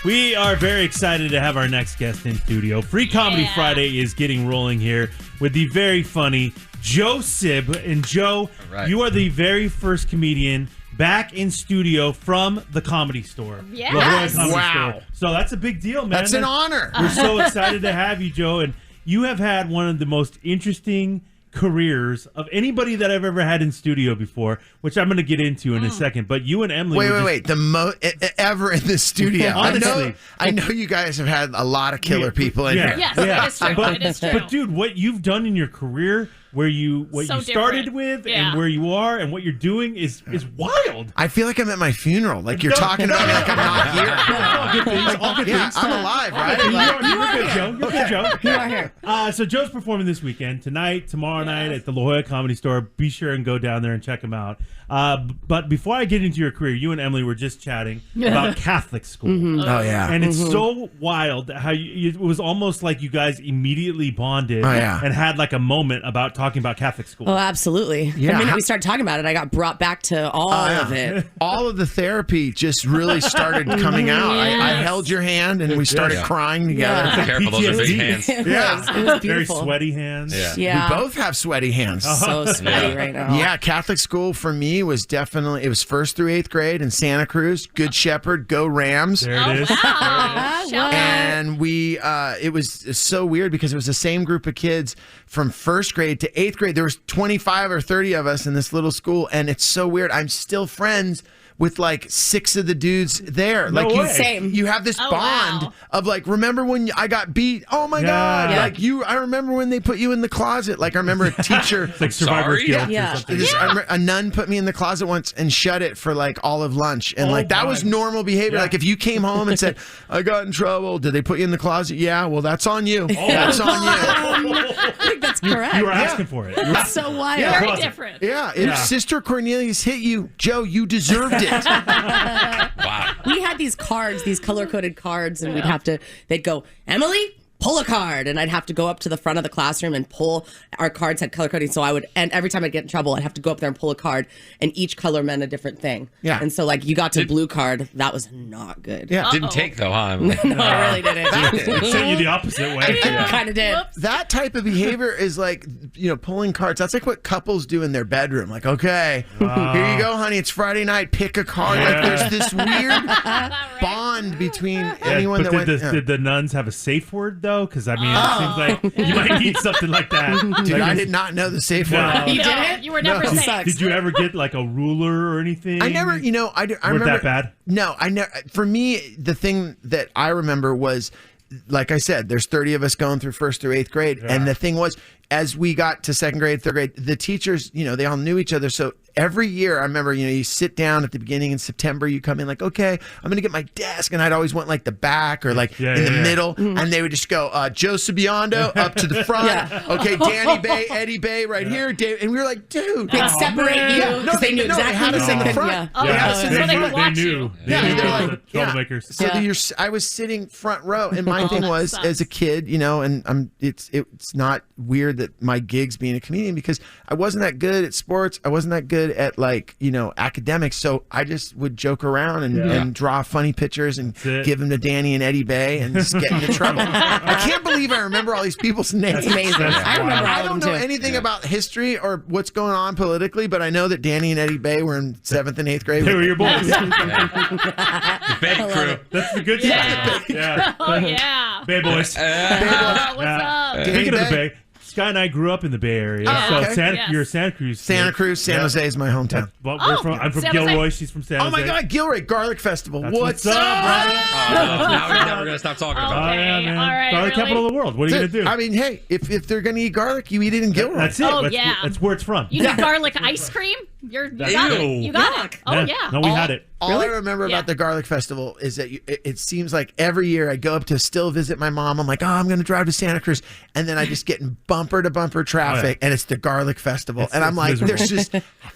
We are very excited to have our next guest in studio. Free Comedy Friday is getting rolling here with the very funny Joe Sib. And Joe, you are the very first comedian back in studio from the Comedy Store. Yes. La Jolla Comedy Wow. Store. So that's a big deal, man. That's an honor. We're so excited to have you, Joe. And you have had one of the most interesting careers of anybody that I've ever had in studio before, which I'm going to get into in a second. But you and Emily Wait. The most ever in the studio. Honestly. I know you guys have had a lot of killer people in here. Yes, it is true. But, It is true. But dude, what you've done in your career, what So you started different. with, Yeah. and where you are, and what you're doing is wild. I feel like I'm at my funeral. Like you're talking about me like I'm not here. All good things. All good Yeah, things. I'm alive, right? You're good, Joe. You're good, Joe. You are here. So Joe's performing this weekend, tonight, tomorrow night at the La Jolla Comedy Store. Be sure and go down there and check him out. But before I get into your career, you and Emily were just chatting about Catholic school. Oh yeah. And it's so wild how it was almost like you guys immediately bonded and had like a moment about talking about Catholic school. Oh, absolutely. Yeah. The minute we started talking about it, I got brought back to all of it. All of the therapy just really started coming out. I held your hand and we started crying together. Yeah. Careful, those are big hands. It Yeah. was. It was Very beautiful. sweaty hands. Yeah. We both have sweaty hands. So sweaty right now. Yeah, Catholic school for me was definitely, it was 1st through 8th grade in Santa Cruz. Good Shepherd, go Rams. There it is. Wow. Shout out. And we, it was so weird because it was the same group of kids from 1st grade to 8th grade. There was 25 or 30 of us in this little school, and it's so weird. I'm still friends with like 6 of the dudes there. No like way. Same. You have this Oh, bond wow. of like, remember when I got beat? Oh my God. Yeah. Like I remember when they put you in the closet. Like I remember a teacher. It's like Survivor's Sorry? Guilt Yeah. or something. I remember a nun put me in the closet once and shut it for like all of lunch. And Oh, like that my. was normal behavior. Yeah. Like if you came home and said, I got in trouble, did they put you in the closet? Yeah, well, that's on you. That's on you. I think that's correct. You were asking for it. That's so wild. Yeah. Very different. Yeah, if Sister Cornelius hit you, Joe, you deserved it. Wow. We had these cards, these color-coded cards, and they'd go, Emily, pull a card. And I'd have to go up to the front of the classroom and pull. Our cards had color coding. So and every time I'd get in trouble, I'd have to go up there and pull a card. And each color meant a different thing. Yeah. And so, like, you got to blue card. That was not good. Yeah. Didn't take though, huh? No, I really didn't. It sent you the opposite way. Kind of did. Whoops. That type of behavior is like, pulling cards. That's like what couples do in their bedroom. Like, okay, here you go, honey. It's Friday night. Pick a card. Yeah. Like, there's this weird bond between anyone but that did went. did the nuns have a safe word though? Because I mean, it seems like you might need something like that. Dude, Like, I did not know the safe No. word. You No, didn't? you were never No. safe. Sucks. Did you ever get like a ruler or anything? I never, I Weren't remember that bad? No, I never. For me, the thing that I remember was, like I said, there's 30 of us going through 1st through 8th grade, and the thing was, as we got to 2nd grade, 3rd grade, the teachers, they all knew each other. So every year, I remember, you sit down at the beginning in September, you come in like, okay, I'm going to get my desk. And I'd always want like the back or like in the middle. And they would just go, Joe Sibiondo up to the front. Yeah. Okay, Danny Bay, Eddie Bay right here. Dave. And we were like, dude. They'd separate you No, because they knew they exactly had us in the who- front. Yeah. Oh, They had yeah. us in So the they front. could watch you. knew. Yeah, They knew they're the like, troublemakers. So I was sitting front row, and my thing was, sucks. as a kid, and it's not weird that my gig's being a comedian because I wasn't that good at sports. I wasn't that good at academics. So I just would joke around and draw funny pictures and give them to Danny and Eddie Bay and just get into trouble. I can't believe I remember all these people's names. It's amazing. I remember I all of don't them know too. anything about history or what's going on politically, but I know that Danny and Eddie Bay were in 7th and 8th grade. They were your boys. The Bay crew. That's the good stuff. Yeah. Oh, yeah. Bay boys. What's Yeah. up? Speaking of the Bay? Bay, Sky and I grew up in the Bay Area. Oh, so okay. You're a Santa Cruz. Santa kid. Cruz, San Yeah. Jose is my hometown. Well, I'm from San Jose. Gilroy. She's from San Jose. Oh my God, Gilroy Garlic Festival. That's What's up, brother? Now we're never gonna stop talking about Oh, it. yeah, man. all right, Garlic really? capital of the world. What are you Dude, going to do? I mean, hey, if they're going to eat garlic, you eat it in Gilroy. That's it. Oh, that's, yeah. That's where it's from. You need garlic ice cream? You got it. Ew. You got it. Oh, yeah. No, we had it. All I remember Yeah. about the Garlic Festival is that it seems like every year I go up to still visit my mom. I'm like, I'm going to drive to Santa Cruz. And then I just get in bumper to bumper traffic, and it's the Garlic Festival. And I'm like, miserable. there's just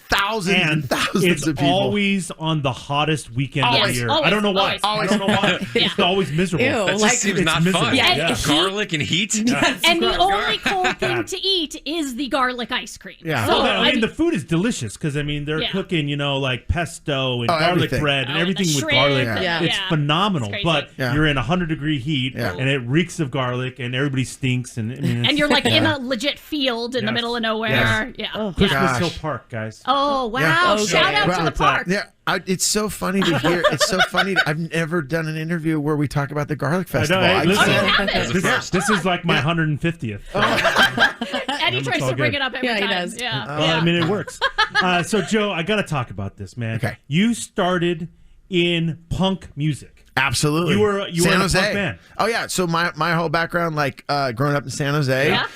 thousands and thousands it's of people. always on the hottest weekend of the Always, year. always, I don't know why. always. I don't know why. It's always miserable. Ew. That just Like, seems it's not miserable. fun. Yeah. Garlic and heat. And the only cold thing to eat is the garlic ice cream. Yeah. So, Well, I mean, the food is delicious because, they're Yeah. cooking, like pesto and Oh, garlic everything. everything. bread and Oh, everything the with shrimp, garlic. yeah. It's Yeah. phenomenal. It's crazy. But Yeah. you're in 100-degree heat, Yeah. and it reeks of garlic, and everybody stinks. And I mean, And you're like in a legit field in the Yes. middle of nowhere. Yes. Yeah. Christmas Gosh. Hill Park, guys. Oh wow! Yeah. Oh, Shout yeah. out to Wow. the park. Yeah, it's so funny to hear. It's so funny. I've never done an interview where we talk about the Garlic I know. Festival. Hey, listen, Oh, you haven't? That's the first. this is like my 150th. And he tries all to bring good. it up every Yeah, he time. does. Yeah. I mean, it works. So, Joe, I got to talk about this, man. Okay. You started in punk music. Absolutely. You were San in a Jose. punk band. Oh yeah. So my whole background, like growing up in San Jose. Yeah.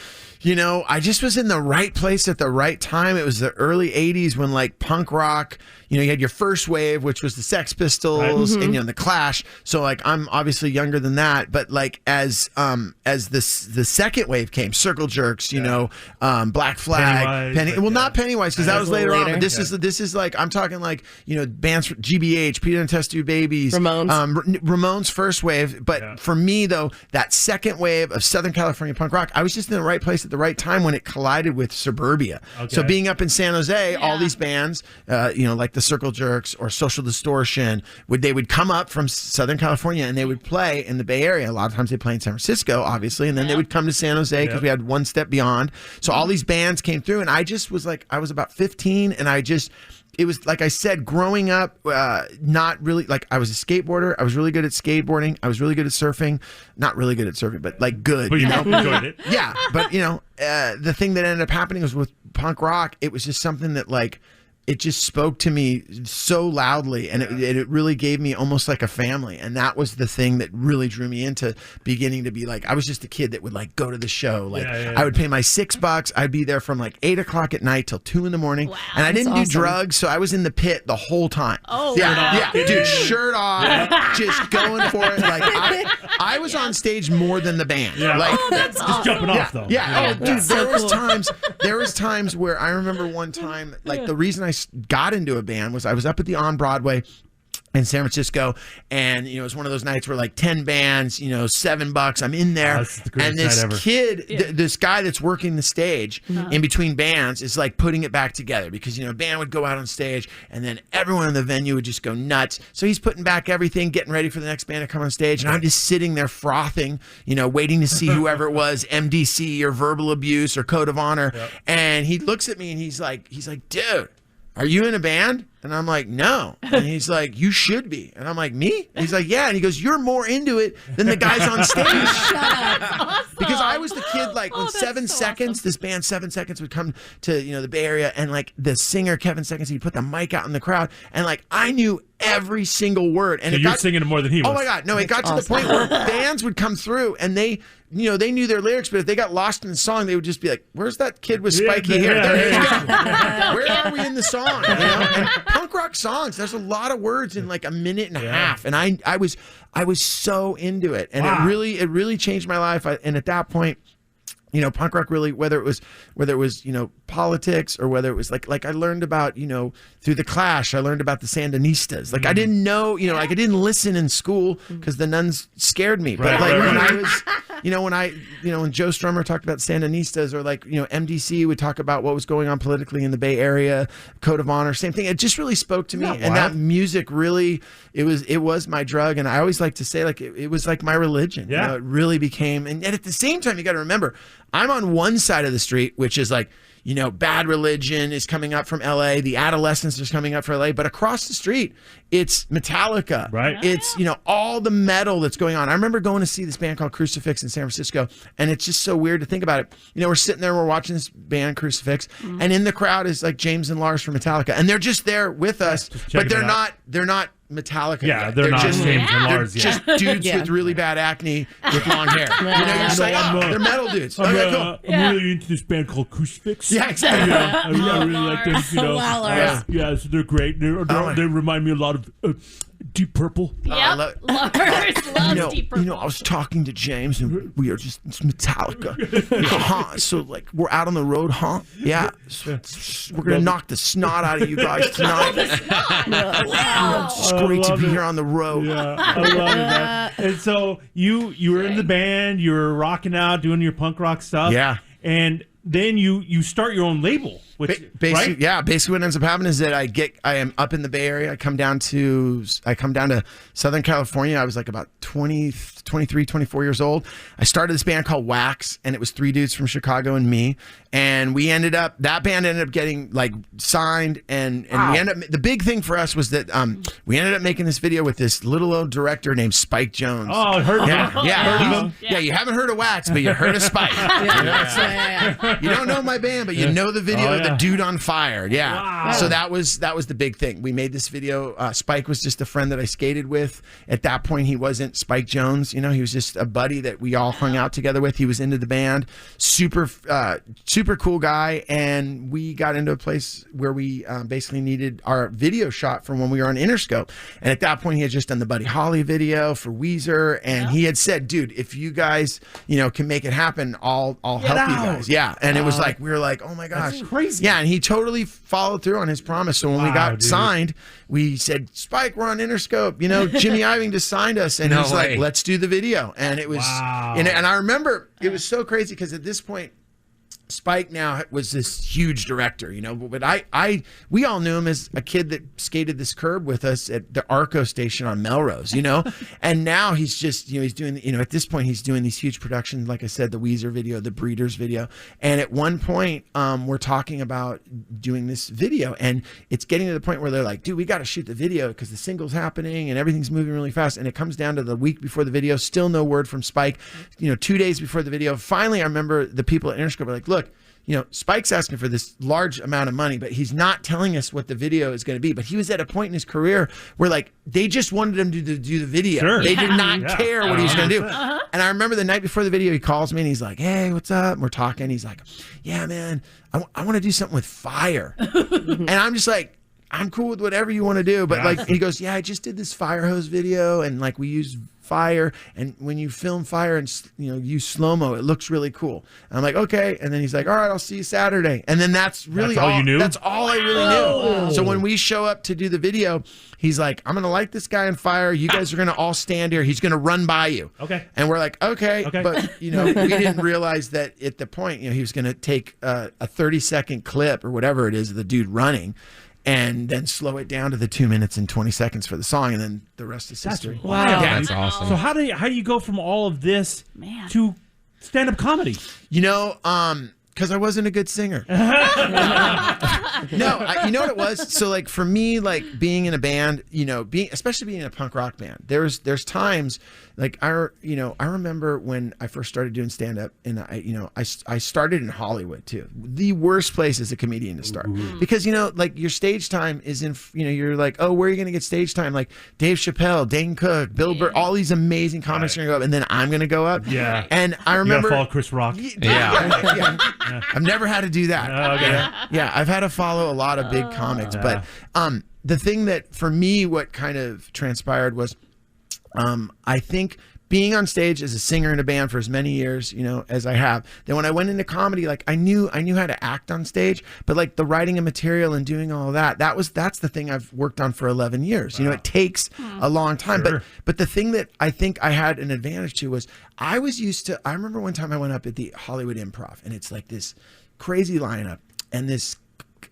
You know, I just was in the right place at the right time. It was the early 80s when like punk rock, you know, you had your first wave, which was the Sex Pistols and, you know, the Clash. So like, I'm obviously younger than that, but like as the second wave came, Circle Jerks, you know, Black Flag, Pennywise, not Pennywise, because that was later on, but later. this is like, I'm talking like, you know, bands for GBH, Peter and Test Tube Babies, Ramones. Ramones first wave. But for me though, that second wave of Southern California punk rock, I was just in the right place at the right time when it collided with suburbia. So being up in San Jose, all these bands, you know, like the Circle Jerks or Social Distortion, they would come up from Southern California and they would play in the Bay Area. A lot of times they play in San Francisco, obviously, and then they would come to San Jose because we had one step beyond. So all these bands came through, and I just was like, I was about 15, and it was like I said, growing up, not really like I was a skateboarder. I was really good at skateboarding. I was really good at surfing. Not really good at surfing, but like good. But you know? enjoyed it. Yeah, but you know, the thing that ended up happening was with punk rock. It was just something that like it just spoke to me so loudly, and it really gave me almost like a family. And that was the thing that really drew me into beginning to be like, I was just a kid that would like go to the show. Like I would pay my $6. I'd be there from like 8 o'clock at night till 2 a.m. Wow. And I didn't That's do awesome. drugs, so I was in the pit the whole time. Oh, yeah, wow. dude, shirt off, just going for it. Like I was on stage more than the band. Yeah. Like, that's Just jumping off, though. yeah. Oh, dude, That's so cool. there was times where I remember one time, like the reason I got into a band was I was up at the On Broadway in San Francisco, and you know, it was one of those nights where like 10 bands, you know, $7. I'm in there, that's the greatest and this night ever. kid, this guy that's working the stage in between bands is like putting it back together, because you know, a band would go out on stage and then everyone in the venue would just go nuts. So he's putting back everything, getting ready for the next band to come on stage, and I'm just sitting there frothing, you know, waiting to see whoever it was, MDC or Verbal Abuse or Code of Honor. And he looks at me and he's like, dude, are you in a band? And I'm like, no. And he's like, you should be. And I'm like, me? And he's like, yeah. And he goes, you're more into it than the guys on stage. Awesome. Because I was the kid, like when that's 7 so Seconds, awesome. this band 7 Seconds would come to, you know, the Bay Area, and like the singer Kevin Seconds, he'd put the mic out in the crowd, and like I knew every single word. And So it you're got, singing more than he was. oh my God, no, it got to the point where bands would come through and they, you know, they knew their lyrics, but if they got lost in the song, they would just be like, where's that kid with spiky hair? There he go. Where are we in the song? You know? And punk rock songs, there's a lot of words in like a minute and a half. And I was so into it. And Wow. it really changed my life. And at that point, you know, punk rock really, whether it was, you know, politics, or whether it was like I learned about, you know, through the Clash, I learned about the Sandinistas. Like I didn't know, you know, like I didn't listen in school because the nuns scared me. But like when I was, you know, when Joe Strummer talked about Sandinistas, or like, you know, MDC would talk about what was going on politically in the Bay Area, Code of Honor, same thing. It just really spoke to me. And that music really, it was my drug. And I always like to say, like, it was like my religion. Yeah. You know, it really became, and at the same time, you got to remember, I'm on one side of the street, which is like, you know, Bad Religion is coming up from LA, the Adolescents is coming up from LA, but across the street, it's Metallica. Right. It's, you know, all the metal that's going on. I remember going to see this band called Crucifix in San Francisco, and it's just so weird to think about it. You know, we're sitting there, we're watching this band Crucifix, and in the crowd is like James and Lars from Metallica, and they're just there with us, but checking it out. they're not Metallica. Yeah, yet. they're not just, James and they're Lars yet. just dudes with really bad acne with long hair. You know, you're just like, oh, they're metal dudes. Okay, cool. I'm really into this band called Crucifix. Yeah, exactly. I really like them. You know, Wow, Lars. yeah, so they're great. They remind me a lot of Deep Purple. Yep. love- Lars loves Deep Purple. You know, I was talking to James, and we are just, it's Metallica. So, like, we're out on the road, huh? Yeah. We're going to knock the snot out of you guys tonight. It's great to love be it. here on the road. Yeah, I love it, man. And so you were in the band, you were rocking out, doing your punk rock stuff. Yeah. And then you start your own label. right? Yeah, basically what ends up happening is that I am up in the Bay Area. I come down to Southern California. I was like about 23, 24 years old. I started this band called Wax, and it was 3 dudes from Chicago and me. And that band ended up getting like signed, and we ended up, the big thing for us was that we ended up making this video with this little old director named Spike Jones. Oh, I heard of him. Yeah, you haven't heard of Wax, but you heard of Spike. You don't know my band, but you know the video of the dude on fire. Yeah. Wow. So that was the big thing. We made this video. Spike was just a friend that I skated with. At that point, he wasn't Spike Jones. You know, he was just a buddy that we all hung out together with. He was into the band. Super cool guy. And we got into a place where we basically needed our video shot from when we were on Interscope. And at that point, he had just done the Buddy Holly video for Weezer. And he had said, dude, if you guys, can make it happen, I'll help you guys. Yeah. And it was like, we were like, oh my gosh. That's crazy. Yeah. And he totally followed through on his promise. So when we got signed, we said, Spike, we're on Interscope. Jimmy Iving just signed us. And he's like, let's do the video. And it was, and I remember it was so crazy because at this point, Spike now was this huge director, but we all knew him as a kid that skated this curb with us at the Arco station on Melrose, and now he's just, he's doing, at this point he's doing these huge productions, like I said, the Weezer video, the Breeders video. And at one point, we're talking about doing this video, and it's getting to the point where they're like, dude, we got to shoot the video because the single's happening and everything's moving really fast. And it comes down to the week before the video, still no word from Spike, 2 days before the video. Finally, I remember the people at Interscope were like, look, Spike's asking for this large amount of money, but he's not telling us what the video is going to be. But he was at a point in his career where, like, they just wanted him to do the video. Sure. They did not care what he was going to do. And I remember the night before the video, he calls me and he's like, hey, what's up? And we're talking. He's like, yeah, man, I want to do something with fire. And I'm just like, I'm cool with whatever you want to do. But like, he goes, yeah, I just did this fire hose video, and like we used fire, and when you film fire and use slow-mo, it looks really cool. And I'm like, okay. And then he's like, all right, I'll see you Saturday. And then that's really all you knew. That's all I really knew. So when we show up to do the video, he's like, I'm gonna light this guy on fire. You guys are gonna all stand here. He's gonna run by you. Okay. And we're like, okay. But we didn't realize that at the point, he was gonna take a 30-second clip or whatever it is of the dude running, and then slow it down to the 2 minutes and 20 seconds for the song, and then the rest is history. Wow, that's awesome. So how do you go from all of this to stand-up comedy? Because I wasn't a good singer. No, you know what it was? So like for me, like being in a band, especially being in a punk rock band, there's times like I remember when I first started doing stand up, and I started in Hollywood too. The worst place as a comedian to start. Because like your stage time is in, you're like, oh, where are you going to get stage time? Like Dave Chappelle, Dane Cook, Bill Burr, all these amazing comics are going to go up, and then I'm going to go up. Yeah. And I remember you gotta follow Chris Rock. Yeah. I've never had to do that. Okay. Yeah, I've had to follow a lot of big comics, but the thing that for me, what kind of transpired was, I think being on stage as a singer in a band for as many years, as I have, then when I went into comedy, like I knew how to act on stage, but like the writing of material and doing all of that's the thing I've worked on for 11 years. Wow. It takes a long time, but the thing that I think I had an advantage to was I remember one time I went up at the Hollywood Improv, and it's like this crazy lineup, and this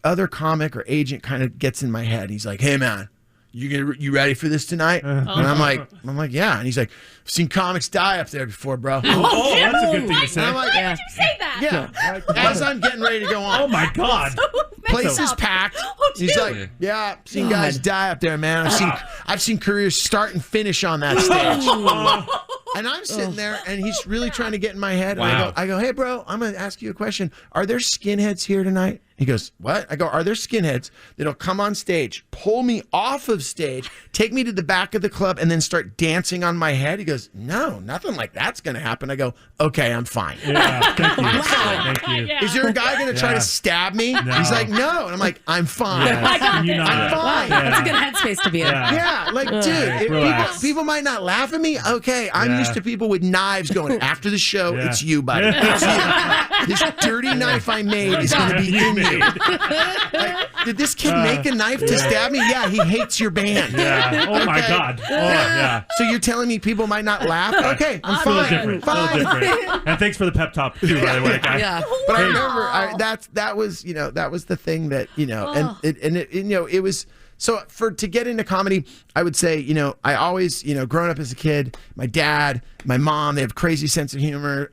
other comic or agent kind of gets in my head. He's like, hey man, you ready for this tonight? And I'm like, yeah. And he's like, I've seen comics die up there before, bro. Oh, that's a good thing to say. And I'm like, why did you say that? Yeah. As I'm getting ready to go on. Oh my God. Place is packed. He's like, yeah, I've seen guys die up there, man. I've seen careers start and finish on that stage. And I'm sitting there, and he's really trying to get in my head. And I go, hey, bro, I'm going to ask you a question. Are there skinheads here tonight? He goes, what? I go, are there skinheads that'll come on stage, pull me off of stage, take me to the back of the club, and then start dancing on my head? He goes, no, nothing like that's going to happen. I go, okay, I'm fine. Yeah, thank you. Thank you. Yeah. Is there a guy going to try to stab me? No. He's like, no. And I'm like, I'm fine. Yeah. I'm fine. That's a good headspace to be in. Yeah, like, dude, if people might not laugh at me. Okay, I'm used to people with knives going, after the show, it's you, buddy. It's you. This dirty knife I made is going to be in you. Like, did this kid make a knife to stab me? Yeah, he hates your band. Yeah. Oh my God. Oh yeah. So you're telling me people might not laugh? Okay, I'm A little fine. different. Fine. A little different. And thanks for the pep talk too, by the way. like, But I remember that was the thing that it was. So to get into comedy, I would say, I always, growing up as a kid, my dad, my mom, they have crazy sense of humor.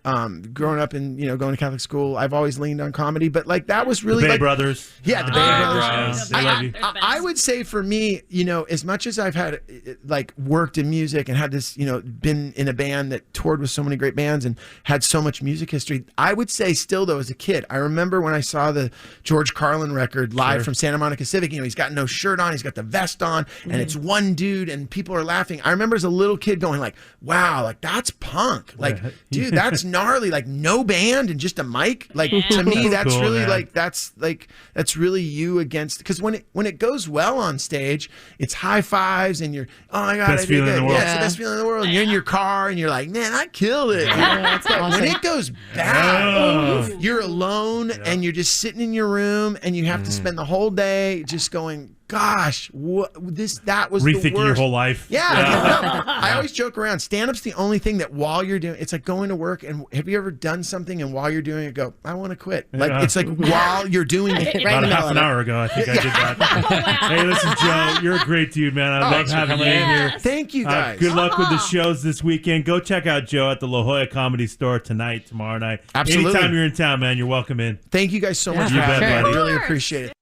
Growing up and, going to Catholic school, I've always leaned on comedy. But like that was really the Bay Brothers. Yeah, the Bay Brothers. They love you. I would say for me, as much as I've had like worked in music and had this, been in a band that toured with so many great bands and had so much music history, I would say still though as a kid, I remember when I saw the George Carlin record live from Santa Monica Civic, he's got no shirt on, he's got the vest on, and it's one dude and people are laughing. I remember as a little kid going like, wow, like that's punk. Like, dude, that's gnarly. Like no band and just a mic. Like to me, that's cool, really man. That's really you against, because when it goes well on stage, it's high fives and you're, oh my God, best feeling in the world. Yeah, it's the best feeling in the world. And you're in your car and you're like, man, I killed it. That's awesome. When it goes bad, you're alone and you're just sitting in your room and you have to spend the whole day just going, gosh, that was rethinking the worst. Your whole life. Yeah. I always joke around. Stand-up's the only thing that while you're doing, it's like going to work and have you ever done something and while you're doing it go, I want to quit. Like it's like while you're doing it. About a half an hour ago, I think I did that. Hey, listen, Joe, you're a great dude, man. I love having you in here. Thank you, guys. Good luck with the shows this weekend. Go check out Joe at the La Jolla Comedy Store tonight, tomorrow night. Absolutely. Anytime you're in town, man, you're welcome in. Thank you guys so much for having me. I really appreciate it.